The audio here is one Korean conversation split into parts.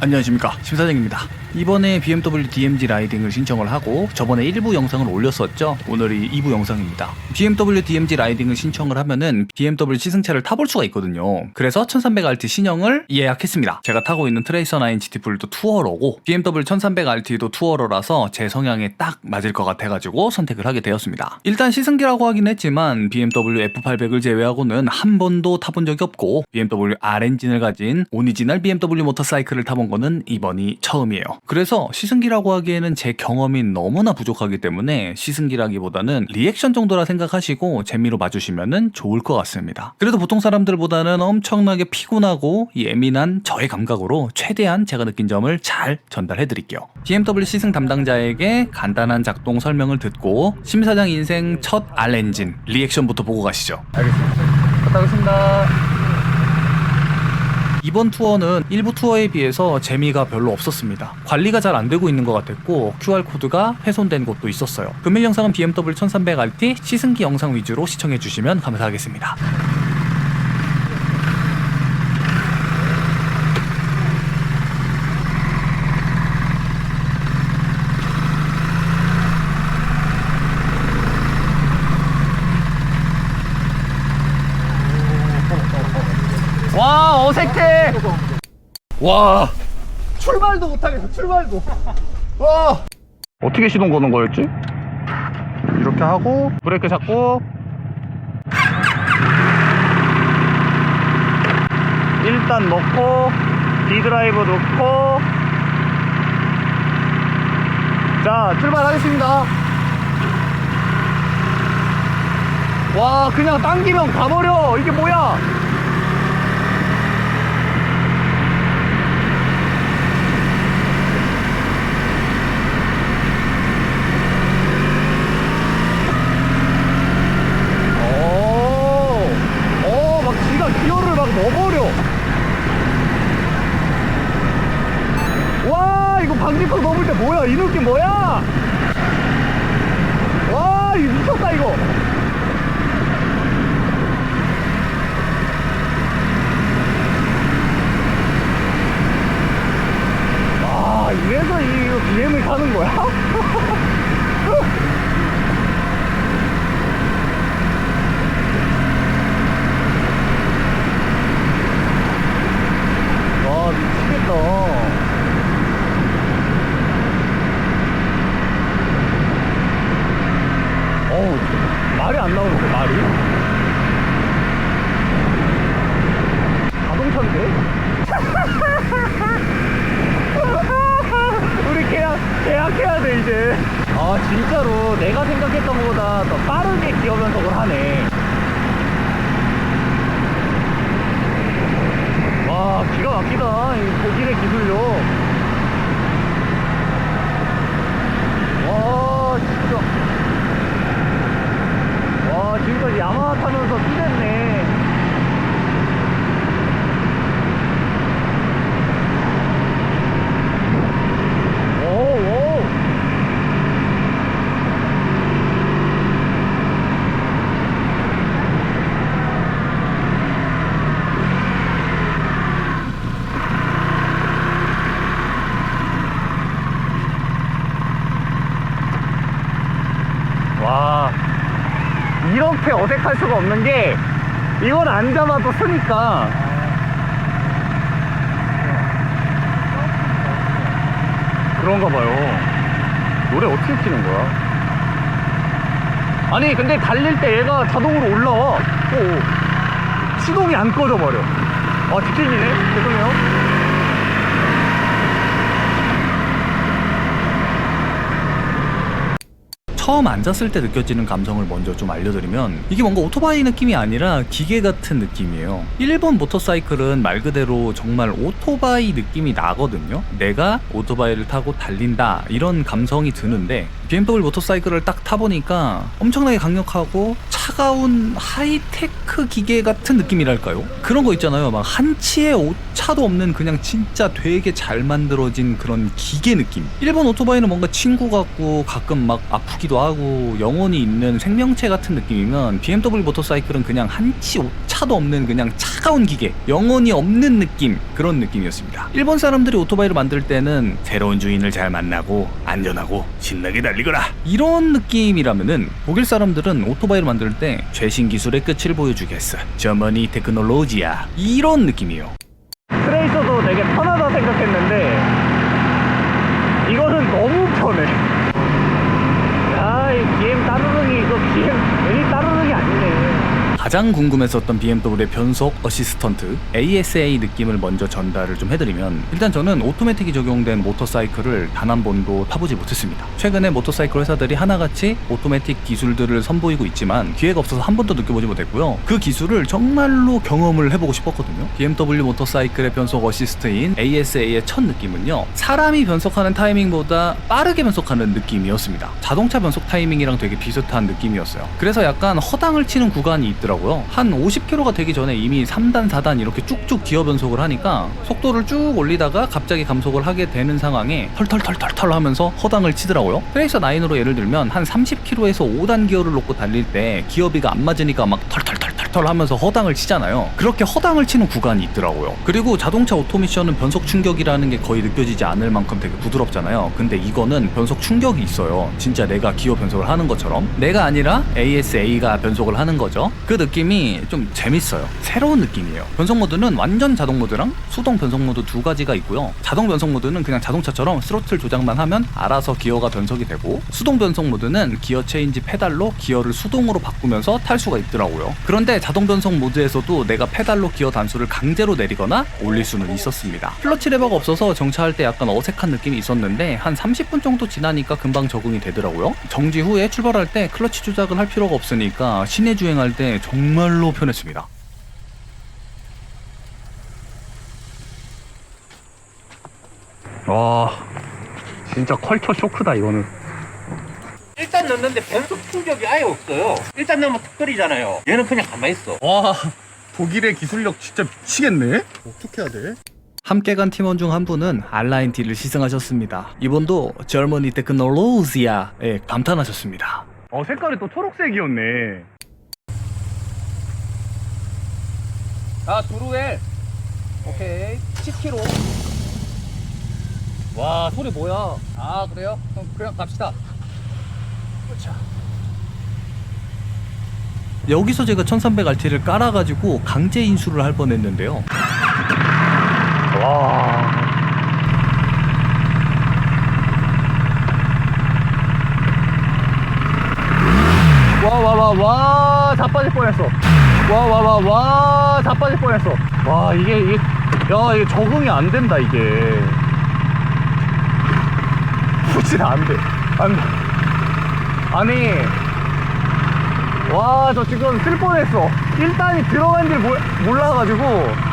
안녕하십니까, 심사장입니다. 이번에 BMW DMZ 라이딩을 신청을 하고 저번에 1부 영상을 올렸었죠. 오늘이 2부 영상입니다. BMW DMZ 라이딩을 신청을 하면은 BMW 시승차를 타볼 수가 있거든요. 그래서 1300RT 신형을 예약했습니다. 제가 타고 있는 트레이서 9 GT 풀도 투어러고 BMW 1300RT도 투어러라서 제 성향에 딱 맞을 것 같아가지고 선택을 하게 되었습니다. 일단 시승기라고 하긴 했지만 BMW F800을 제외하고는 한 번도 타본 적이 없고 BMW R 엔진을 가진 오리지널 BMW 모터사이클을 타본 거는 이번이 처음이에요. 그래서 시승기라고 하기에는 제 경험이 너무나 부족하기 때문에 시승기라기보다는 리액션 정도라 생각하시고 재미로 봐주시면 좋을 것 같습니다. 그래도 보통 사람들보다는 엄청나게 피곤하고 예민한 저의 감각으로 최대한 제가 느낀 점을 잘 전달해 드릴게요. BMW 시승 담당자에게 간단한 작동 설명을 듣고 심사장 인생 첫 R 엔진 리액션부터 보고 가시죠. 알겠습니다. 갔다 오겠습니다. 이번 투어는 일부 투어에 비해서 재미가 별로 없었습니다. 관리가 잘 안되고 있는 것 같았고 QR코드가 훼손된 곳도 있었어요. 금일 영상은 BMW 1300RT 시승기 영상 위주로 시청해주시면 감사하겠습니다. 와, 어색해. 와, 출발도 못하겠어. 출발도. 와, 어떻게 시동 거는 거였지? 이렇게 하고 브레이크 잡고 일단 넣고 D드라이브 넣고 자, 출발하겠습니다. 와, 그냥 당기면 가버려. 이게 뭐야? 기어를 막 넣어버려. 와, 이거 방지턱 넘을 때 뭐야? 이 느낌 뭐야? 와, 이거 미쳤다 이거. 와, 이래서 이 BM을 타는 거야? 미치겠다. 어우, 말이 안 나오는데, 말이? 자동차인데? 우리 계약해야 돼, 이제. 아, 진짜로 내가 생각했던 것보다 더 빠르게 기어 변속을 하네. 와, 기가 막히다. 이 독일의 기술력. 와, 진짜. 와, 지금까지 야마하 타면서 삐졌네. 오. 와, 이렇게 어색할 수가 없는 게 이건 안 잡아도 쓰니까. 그런가 봐요. 노래 어떻게 키는 거야? 아니, 근데 달릴 때 얘가 자동으로 올라와. 오, 시동이 안 꺼져 버려. 아, 뒷길이네. 죄송해요. 처음 앉았을 때 느껴지는 감성을 먼저 좀 알려드리면 이게 뭔가 오토바이 느낌이 아니라 기계 같은 느낌이에요. 일본 모터사이클은 말 그대로 정말 오토바이 느낌이 나거든요. 내가 오토바이를 타고 달린다 이런 감성이 드는데 BMW 모터사이클을 딱 타보니까 엄청나게 강력하고 차가운 하이테크 기계 같은 느낌이랄까요? 그런 거 있잖아요. 막 한치의 오차도 없는 그냥 진짜 되게 잘 만들어진 그런 기계 느낌. 일본 오토바이는 뭔가 친구 같고 가끔 막 아프기도 하고 영혼이 있는 생명체 같은 느낌이면 BMW 모터사이클은 그냥 한치 오차 차도 없는 그냥 차가운 기계, 영혼이 없는 느낌, 그런 느낌이었습니다. 일본 사람들이 오토바이를 만들 때는 새로운 주인을 잘 만나고 안전하고 신나게 달리거라, 이런 느낌이라면은 독일 사람들은 오토바이를 만들 때 최신 기술의 끝을 보여주겠어, 저머니 테크놀로지야, 이런 느낌이에요. 트레이서도 되게 편하다 생각했는데 이거는 너무 편해. 야, 이 BM 따르릉이 이거 BM 괜히 따르릉이 아니네. 가장 궁금했었던 BMW의 변속 어시스턴트 ASA 느낌을 먼저 전달을 좀 해드리면, 일단 저는 오토매틱이 적용된 모터사이클을 단 한 번도 타보지 못했습니다. 최근에 모터사이클 회사들이 하나같이 오토매틱 기술들을 선보이고 있지만 기회가 없어서 한 번도 느껴보지 못했고요. 그 기술을 정말로 경험을 해보고 싶었거든요. BMW 모터사이클의 변속 어시스트인 ASA의 첫 느낌은요, 사람이 변속하는 타이밍보다 빠르게 변속하는 느낌이었습니다. 자동차 변속 타이밍이랑 되게 비슷한 느낌이었어요. 그래서 약간 허당을 치는 구간이 있더라고요. 한 50km가 되기 전에 이미 3단, 4단 이렇게 쭉쭉 기어 변속을 하니까 속도를 쭉 올리다가 갑자기 감속을 하게 되는 상황에 털털털털털 하면서 허당을 치더라고요. 트레이서 9으로 예를 들면 한 30km에서 5단 기어를 놓고 달릴 때 기어비가 안 맞으니까 막 털털털털 하면서 허당을 치잖아요. 그렇게 허당을 치는 구간이 있더라고요. 그리고 자동차 오토미션은 변속 충격이라는 게 거의 느껴지지 않을 만큼 되게 부드럽잖아요. 근데 이거는 변속 충격이 있어요. 진짜 내가 기어 변속을 하는 것처럼. 내가 아니라 ASA가 변속을 하는 거죠. 그 느낌이 좀 재밌어요. 새로운 느낌이에요. 변속 모드는 완전 자동 모드랑 수동 변속 모드 두 가지가 있고요. 자동 변속 모드는 그냥 자동차처럼 스로틀 조작만 하면 알아서 기어가 변속이 되고, 수동 변속 모드는 기어 체인지 페달로 기어를 수동으로 바꾸면서 탈 수가 있더라고요. 그런데 자동 변속 모드에서도 내가 페달로 기어 단수를 강제로 내리거나 올릴 수는 있었습니다. 클러치 레버가 없어서 정차할 때 약간 어색한 느낌이 있었는데 한 30분 정도 지나니까 금방 적응이 되더라고요. 정지 후에 출발할 때 클러치 조작을 할 필요가 없으니까 시내 주행할 때 정말로 편했습니다. 와, 진짜 컬처 쇼크다 이거는. 일단 넣는데 변속 충격이 아예 없어요. 일단 넣으면 툭 거리잖아요. 얘는 그냥 가만히 있어. 와, 독일의 기술력 진짜 미치겠네. 어떻게 해야 돼? 함께 간 팀원 중 한 분은 알라인 D를 시승하셨습니다. 이분도 저머니 테크놀로지아에 감탄하셨습니다. 색깔이 또 초록색이었네. 자, 도로에 오케이 10km. 와, 소리 뭐야? 아, 그래요? 그럼 그냥 갑시다. 그렇죠. 여기서 제가 1300RT를 깔아가지고 강제 인수를 할 뻔했는데요. 와. 와, 자빠질 뻔했어. 와, 자빠질 뻔했어. 와, 이게 적응이 안 된다, 이게. 진짜 안 돼. 아니, 와, 저 지금 쓸 뻔했어. 1단이 들어간 줄 몰라가지고.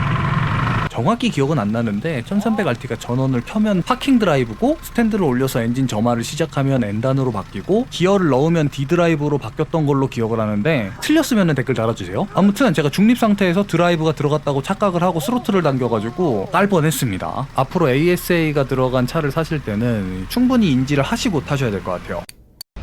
정확히 기억은 안 나는데 1300RT가 전원을 켜면 파킹 드라이브고, 스탠드를 올려서 엔진 점화를 시작하면 N단으로 바뀌고, 기어를 넣으면 D 드라이브로 바뀌었던 걸로 기억을 하는데, 틀렸으면 댓글 달아주세요. 아무튼 제가 중립 상태에서 드라이브가 들어갔다고 착각을 하고 스로틀을 당겨가지고 깔 뻔했습니다. 앞으로 ASA가 들어간 차를 사실 때는 충분히 인지를 하시고 타셔야 될 것 같아요.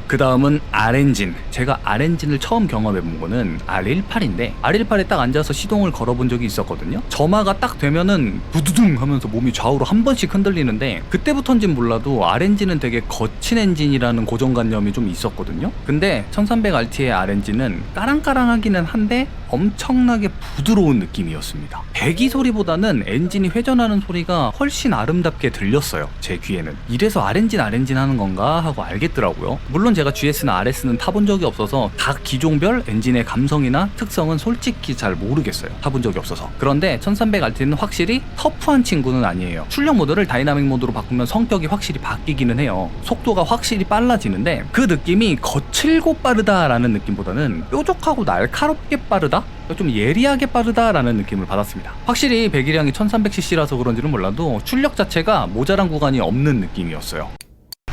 그 다음은 R엔진. 제가 R엔진을 처음 경험해본 거는 R18인데, R18에 딱 앉아서 시동을 걸어본 적이 있었거든요. 점화가 딱 되면은 부두둥 하면서 몸이 좌우로 한 번씩 흔들리는데, 그때부터인진 몰라도 R엔진은 되게 거친 엔진이라는 고정관념이 좀 있었거든요. 근데 1300RT의 R엔진은 까랑까랑하기는 한데 엄청나게 부드러운 느낌이었습니다. 배기 소리보다는 엔진이 회전하는 소리가 훨씬 아름답게 들렸어요, 제 귀에는. 이래서 R엔진 하는 건가 하고 알겠더라고요. 물론 제가 GS나 RS는 타본 적이 없어서 각 기종별 엔진의 감성이나 특성은 솔직히 잘 모르겠어요, 타본 적이 없어서. 그런데 1300RT는 확실히 터프한 친구는 아니에요. 출력 모드를 다이나믹 모드로 바꾸면 성격이 확실히 바뀌기는 해요. 속도가 확실히 빨라지는데, 그 느낌이 거칠고 빠르다라는 느낌보다는 뾰족하고 날카롭게 빠르다? 좀 예리하게 빠르다라는 느낌을 받았습니다. 확실히 배기량이 1300cc라서 그런지는 몰라도 출력 자체가 모자란 구간이 없는 느낌이었어요.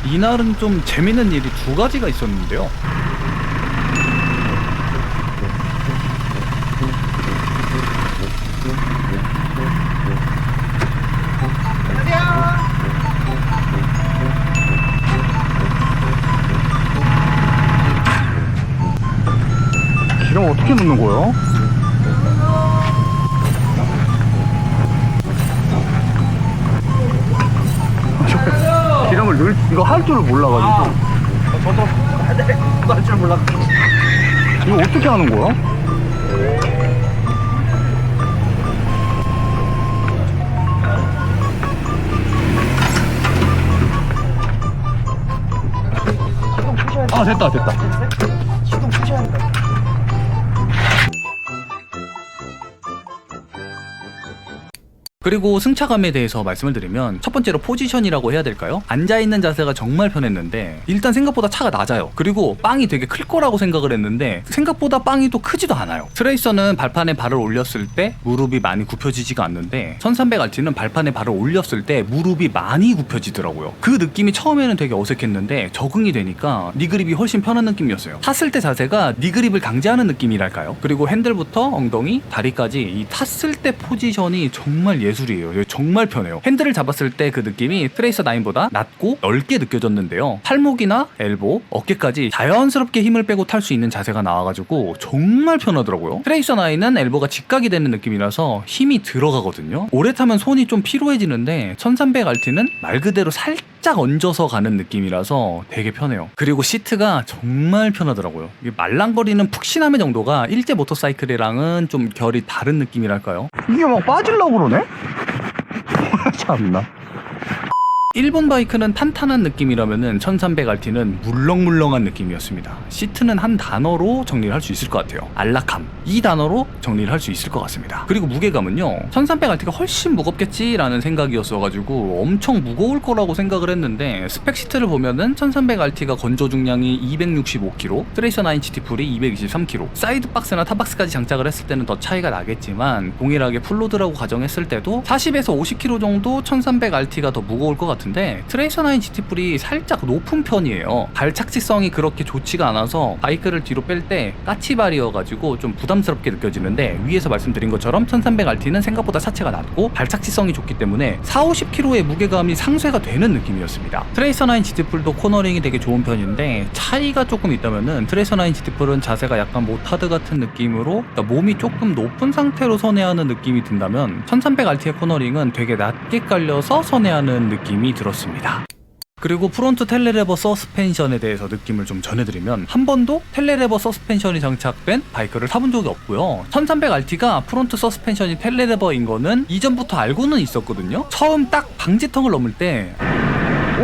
이날은 좀 재밌는 일이 두 가지가 있었는데요. 기름 어떻게 넣는 거야? 기름을 이거 할 줄을 몰라가지고. 저도 할 줄 몰라. 이거 어떻게 하는 거야? 아, 됐다. 시동 푸셔야 한다. 그리고 승차감에 대해서 말씀을 드리면 첫 번째로 포지션이라고 해야 될까요? 앉아있는 자세가 정말 편했는데 일단 생각보다 차가 낮아요. 그리고 빵이 되게 클 거라고 생각을 했는데 생각보다 빵이 또 크지도 않아요. 트레이서는 발판에 발을 올렸을 때 무릎이 많이 굽혀지지가 않는데 1300RT는 발판에 발을 올렸을 때 무릎이 많이 굽혀지더라고요. 그 느낌이 처음에는 되게 어색했는데 적응이 되니까 니그립이 훨씬 편한 느낌이었어요. 탔을 때 자세가 니그립을 강제하는 느낌이랄까요? 그리고 핸들부터 엉덩이, 다리까지 이 탔을 때 포지션이 정말 예술이에요. 정말 편해요. 핸들을 잡았을 때 그 느낌이 트레이서 9보다 낮고 넓게 느껴졌는데요. 팔목이나 엘보, 어깨까지 자연스럽게 힘을 빼고 탈 수 있는 자세가 나와가지고 정말 편하더라고요. 트레이서 9은 엘보가 직각이 되는 느낌이라서 힘이 들어가거든요. 오래 타면 손이 좀 피로해지는데 1300RT는 말 그대로 살짝 얹어서 가는 느낌이라서 되게 편해요. 그리고 시트가 정말 편하더라고요. 이게 말랑거리는 푹신함의 정도가 일제 모터사이클이랑은 좀 결이 다른 느낌이랄까요? 이게 막 빠지려고 그러네? 참나. 일본 바이크는 탄탄한 느낌이라면은 1300RT는 물렁물렁한 느낌이었습니다. 시트는 한 단어로 정리를 할 수 있을 것 같아요. 안락함. 이 단어로 정리를 할 수 있을 것 같습니다. 그리고 무게감은요. 1300RT가 훨씬 무겁겠지라는 생각이었어가지고 엄청 무거울 거라고 생각을 했는데 스펙 시트를 보면은 1300RT가 건조 중량이 265kg, 트레이서 9 GT 풀이 223kg, 사이드 박스나 탑박스까지 장착을 했을 때는 더 차이가 나겠지만 동일하게 풀로드라고 가정했을 때도 40에서 50kg 정도 1300RT가 더 무거울 것 같아요. 같은데 트레이서 9 GT 풀이 살짝 높은 편이에요. 발 착지성이 그렇게 좋지가 않아서 바이크를 뒤로 뺄 때 까치발이어가지고 좀 부담스럽게 느껴지는데 위에서 말씀드린 것처럼 1300RT는 생각보다 차체가 낮고 발 착지성이 좋기 때문에 40-50kg의 무게감이 상쇄가 되는 느낌이었습니다. 트레이서 9 GT 풀도 코너링이 되게 좋은 편인데 차이가 조금 있다면은 트레이서 9 GT 풀은 자세가 약간 모타드 같은 느낌으로 그러니까 몸이 조금 높은 상태로 선회하는 느낌이 든다면 1300RT의 코너링은 되게 낮게 깔려서 선회하는 느낌이 들었습니다. 그리고 프론트 텔레레버 서스펜션에 대해서 느낌을 좀 전해드리면 한 번도 텔레레버 서스펜션이 장착된 바이크를 타본 적이 없고요. 1300RT가 프론트 서스펜션이 텔레레버인 거는 이전부터 알고는 있었거든요. 처음 딱 방지턱을 넘을 때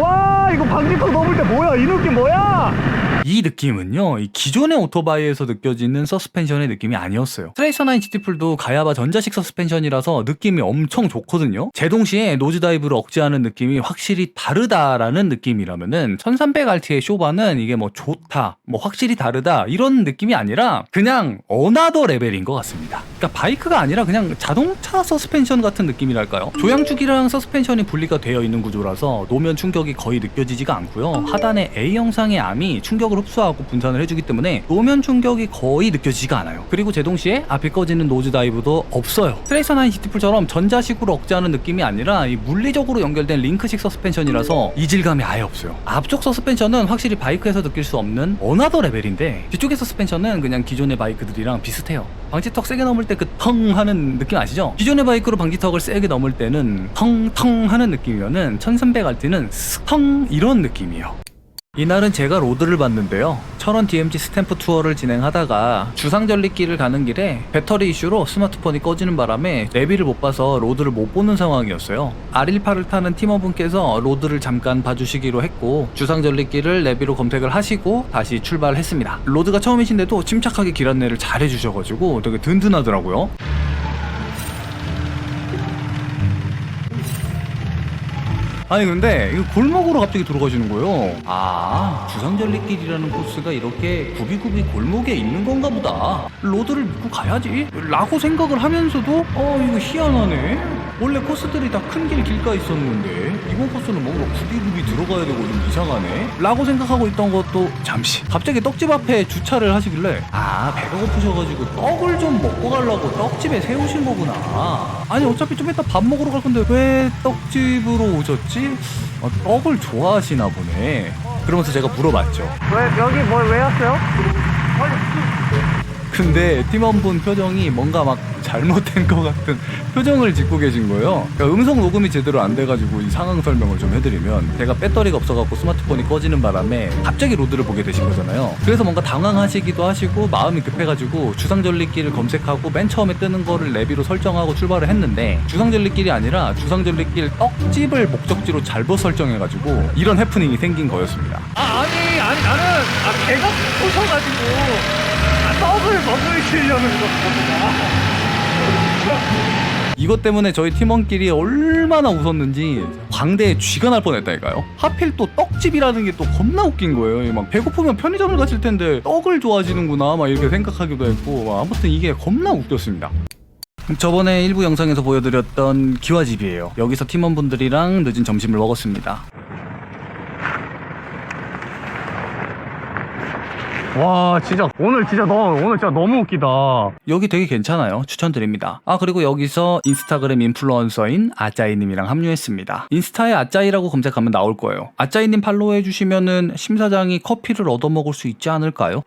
와, 이거 방지턱 넘을 때 뭐야? 이 느낌 뭐야? 이 느낌은요, 이 기존의 오토바이에서 느껴지는 서스펜션의 느낌이 아니었어요. 트레이서 9 GT 풀도 가야바 전자식 서스펜션이라서 느낌이 엄청 좋거든요. 제동시에 노즈다이브를 억제하는 느낌이 확실히 다르다라는 느낌이라면은 1300RT의 쇼바는 이게 뭐 좋다, 뭐 확실히 다르다 이런 느낌이 아니라 그냥 어나더 레벨인 것 같습니다. 그러니까 바이크가 아니라 그냥 자동차 서스펜션 같은 느낌이랄까요? 조향축이랑 서스펜션이 분리가 되어 있는 구조라서 노면 충격이 거의 느껴지지가 않고요. 하단에 A 형상의 암이 충격을 흡수하고 분산을 해주기 때문에 노면 충격이 거의 느껴지지가 않아요. 그리고 제동시에 앞이 꺼지는 노즈 다이브도 없어요. 트레이서 9 GT 풀처럼 전자식으로 억제하는 느낌이 아니라 이 물리적으로 연결된 링크식 서스펜션이라서 이질감이 아예 없어요. 앞쪽 서스펜션은 확실히 바이크에서 느낄 수 없는 어나더 레벨인데 뒤쪽의 서스펜션은 그냥 기존의 바이크들이랑 비슷해요. 방지턱 세게 넘을 때 그 텅 하는 느낌 아시죠? 기존의 바이크로 방지턱을 세게 넘을 때는 텅텅 하는 느낌이면은 1300RT는 스텅 이런 느낌이에요. 이날은 제가 로드를 봤는데요. 철원 DMG 스탬프 투어를 진행하다가 주상절리길을 가는 길에 배터리 이슈로 스마트폰이 꺼지는 바람에 내비를 못 봐서 로드를 못 보는 상황이었어요. R18을 타는 팀원분께서 로드를 잠깐 봐주시기로 했고 주상절리길을 내비로 검색을 하시고 다시 출발했습니다. 로드가 처음이신데도 침착하게 길 안내를 잘 해주셔가지고 되게 든든하더라고요. 아니 근데 이거 골목으로 갑자기 들어가시는 거예요. 아, 주상절리길이라는 코스가 이렇게 굽이굽이 골목에 있는 건가 보다. 로드를 믿고 가야지 라고 생각을 하면서도 이거 희한하네. 원래 코스들이 다 큰 길가에 있었는데 이번 코스는 뭔가 굽이굽이 들어가야 되고 좀 이상하네 라고 생각하고 있던 것도 잠시 갑자기 떡집 앞에 주차를 하시길래 배가 고프셔가지고 떡을 좀 먹고 가려고 떡집에 세우신 거구나. 아니 어차피 좀 이따 밥 먹으러 갈 건데 왜 떡집으로 오셨지? 떡을 좋아하시나 보네. 그러면서 제가 물어봤죠. 왜 여기 왜 왔어요? 근데 팀원분 표정이 뭔가 막 잘못된 것 같은 표정을 짓고 계신 거예요. 그러니까 음성 녹음이 제대로 안 돼가지고 이 상황 설명을 좀 해드리면, 제가 배터리가 없어갖고 스마트폰이 꺼지는 바람에 갑자기 로드를 보게 되신 거잖아요. 그래서 뭔가 당황하시기도 하시고 마음이 급해가지고 주상절리길을 검색하고 맨 처음에 뜨는 거를 내비로 설정하고 출발을 했는데, 주상절리길이 아니라 주상절리길 떡집을 목적지로 잘못 설정해가지고 이런 해프닝이 생긴 거였습니다. 아니 나는 배가 고파가지고 떡을 먹으시려는 겁니다. 이것 때문에 저희 팀원끼리 얼마나 웃었는지 광대에 쥐가 날 뻔했다니까요. 하필 또 떡집이라는 게 또 겁나 웃긴 거예요. 막 배고프면 편의점을 가실 텐데 떡을 좋아하시는구나 막 이렇게 생각하기도 했고, 아무튼 이게 겁나 웃겼습니다. 저번에 일부 영상에서 보여드렸던 기와집이에요. 여기서 팀원분들이랑 늦은 점심을 먹었습니다. 와 진짜 오늘 진짜 너무 웃기다. 여기 되게 괜찮아요. 추천드립니다. 그리고 여기서 인스타그램 인플루언서인 아짜이님이랑 합류했습니다. 인스타에 아짜이라고 검색하면 나올 거예요. 아짜이님 팔로우해주시면은 심사장이 커피를 얻어먹을 수 있지 않을까요?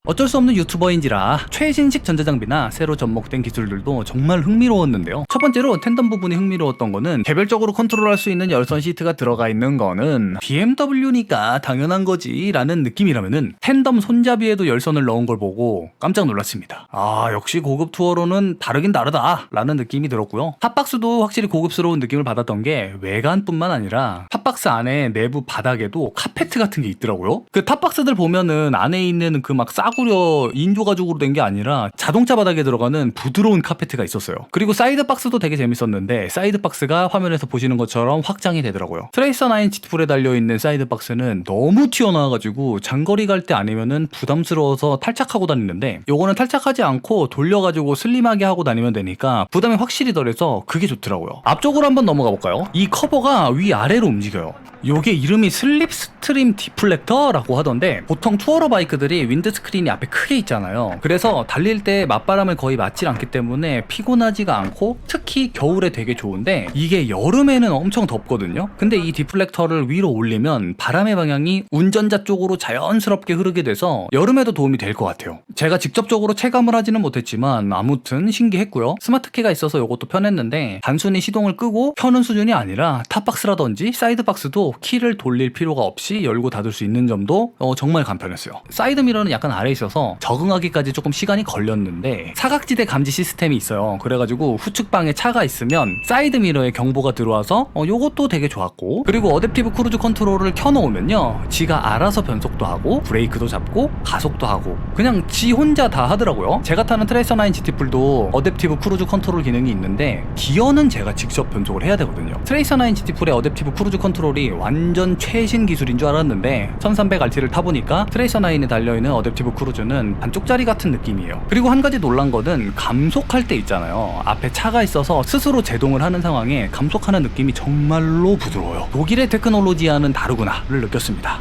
어쩔 수 없는 유튜버인지라 최신식 전자장비나 새로 접목된 기술들도 정말 흥미로웠는데요. 첫 번째로 텐덤 부분이 흥미로웠던 거는 개별적으로 컨트롤할 수 있는 열선 시트가 들어가 있는 거는 BMW니까 당연한 거지 라는 느낌이라면은 텐덤 손잡이에도 열선을 넣은 걸 보고 깜짝 놀랐습니다. 역시 고급 투어로는 다르긴 다르다 라는 느낌이 들었고요. 탑박스도 확실히 고급스러운 느낌을 받았던 게 외관뿐만 아니라 탑박스 안에 내부 바닥에도 카페트 같은 게 있더라고요. 그 탑박스들 보면은 안에 있는 그 막 싸구려 인조 가죽으로 된 게 아니라 자동차 바닥에 들어가는 부드러운 카페트가 있었어요. 그리고 사이드 박스도 되게 재밌었는데, 사이드 박스가 화면에서 보시는 것처럼 확장이 되더라고요. 트레이서 9 GT4에 달려있는 사이드 박스는 너무 튀어나와가지고 장거리 갈 때 아니면은 부담스러워서 탈착하고 다니는데, 요거는 탈착하지 않고 돌려가지고 슬림하게 하고 다니면 되니까 부담이 확실히 덜해서 그게 좋더라고요. 앞쪽으로 한번 넘어가 볼까요? 이 커버가 위아래로 움직여요. 요게 이름이 슬립스트림 디플렉터라고 하던데, 보통 투어러 바이크들이 윈드스크린이 앞에 크게 있잖아요. 그래서 달릴 때 맞바람을 거의 맞지 않기 때문에 피곤하지가 않고 특히 겨울에 되게 좋은데, 이게 여름에는 엄청 덥거든요. 근데 이 디플렉터를 위로 올리면 바람의 방향이 운전자 쪽으로 자연스럽게 흐르게 돼서 여름에도 도움이 될 것 같아요. 제가 직접적으로 체감을 하지는 못했지만 아무튼 신기했고요. 스마트키가 있어서 이것도 편했는데, 단순히 시동을 끄고 켜는 수준이 아니라 탑박스라든지 사이드박스도 키를 돌릴 필요가 없이 열고 닫을 수 있는 점도 정말 간편했어요. 사이드 미러는 약간 아래 있어서 적응하기까지 조금 시간이 걸렸는데, 사각지대 감지 시스템이 있어요. 그래가지고 후측방에 차가 있으면 사이드 미러에 경보가 들어와서 요것도 되게 좋았고, 그리고 어댑티브 크루즈 컨트롤을 켜놓으면요, 지가 알아서 변속도 하고 브레이크도 잡고 가속도 하고 그냥 지 혼자 다 하더라고요. 제가 타는 트레이서 9 GT4도 어댑티브 크루즈 컨트롤 기능이 있는데, 기어는 제가 직접 변속을 해야 되거든요. 트레이서 9 GT4의 어댑티브 크루즈 컨트롤이 완전 최신 기술인 줄 알았는데 1300RT를 타보니까 트레이서 9에 달려있는 어댑티브 크루즈는 반쪽짜리 같은 느낌이에요. 그리고 한 가지 놀란 거는 감속할 때 있잖아요. 앞에 차가 있어서 스스로 제동을 하는 상황에 감속하는 느낌이 정말로 부드러워요. 독일의 테크놀로지와는 다르구나를 느꼈습니다.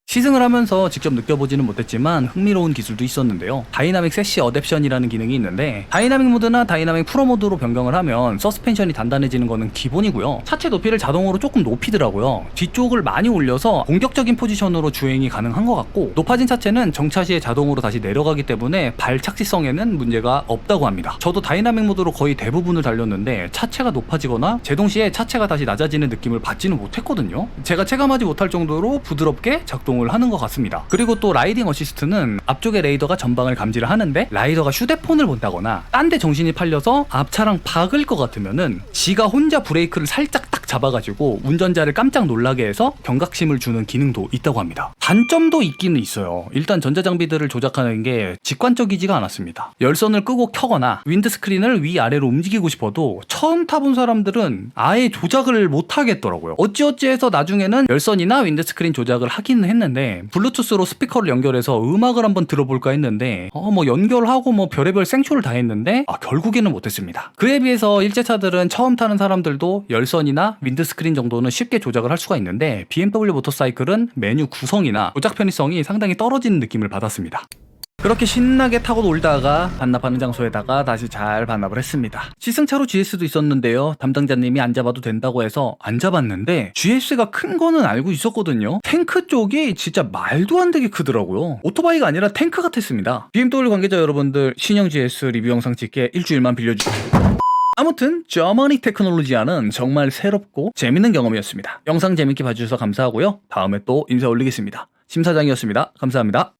시승을 하면서 직접 느껴보지는 못했지만 흥미로운 기술도 있었는데요. 다이나믹 세시 어댑션이라는 기능이 있는데, 다이나믹 모드나 다이나믹 프로 모드로 변경을 하면 서스펜션이 단단해지는 거는 기본이고요. 차체 높이를 자동으로 조금 높이더라고요. 뒤쪽을 많이 올려서 공격적인 포지션으로 주행이 가능한 것 같고, 높아진 차체는 정차 시에 자동으로 다시 내려가기 때문에 발 착지성에는 문제가 없다고 합니다. 저도 다이나믹 모드로 거의 대부분을 달렸는데 차체가 높아지거나 제동 시에 차체가 다시 낮아지는 느낌을 받지는 못했거든요. 제가 체감하지 못할 정도로 부드럽게 작동을 하는 것 같습니다. 그리고 또 라이딩 어시스트는 앞쪽에 레이더가 전방을 감지를 하는데, 라이더가 휴대폰을 본다거나 딴 데 정신이 팔려서 앞차랑 박을 것 같으면은 지가 혼자 브레이크를 살짝 딱 잡아가지고 운전자를 깜짝 놀라게 해서 경각심을 주는 기능도 있다고 합니다. 단점도 있기는 있어요. 일단 전자장비들을 조작하는 게 직관적이지가 않았습니다. 열선을 끄고 켜거나 윈드스크린을 위아래로 움직이고 싶어도 처음 타본 사람들은 아예 조작을 못 하겠더라고요. 어찌어찌 해서 나중에는 열선이나 윈드스크린 조작을 하기는 했는데, 블루투스로 스피커를 연결해서 음악을 한번 들어볼까 했는데 연결하고 별의별 생초를 다 했는데 결국에는 못했습니다. 그에 비해서 일제차들은 처음 타는 사람들도 열선이나 윈드스크린 정도는 쉽게 조작을 할 수가 있는데, BMW 모터사이클은 메뉴 구성이나 조작 편의성이 상당히 떨어지는 느낌을 받았습니다. 그렇게 신나게 타고 놀다가 반납하는 장소에다가 다시 잘 반납을 했습니다. 시승차로 GS도 있었는데요. 담당자님이 안 잡아도 된다고 해서 안 잡았는데 GS가 큰 거는 알고 있었거든요. 탱크 쪽이 진짜 말도 안 되게 크더라고요. 오토바이가 아니라 탱크 같았습니다. BMW 관계자 여러분들, 신형 GS 리뷰 영상 찍게 일주일만 빌려주세요. 아무튼 저머니 테크놀로지아는 정말 새롭고 재밌는 경험이었습니다. 영상 재밌게 봐주셔서 감사하고요. 다음에 또 인사 올리겠습니다. 심사장이었습니다. 감사합니다.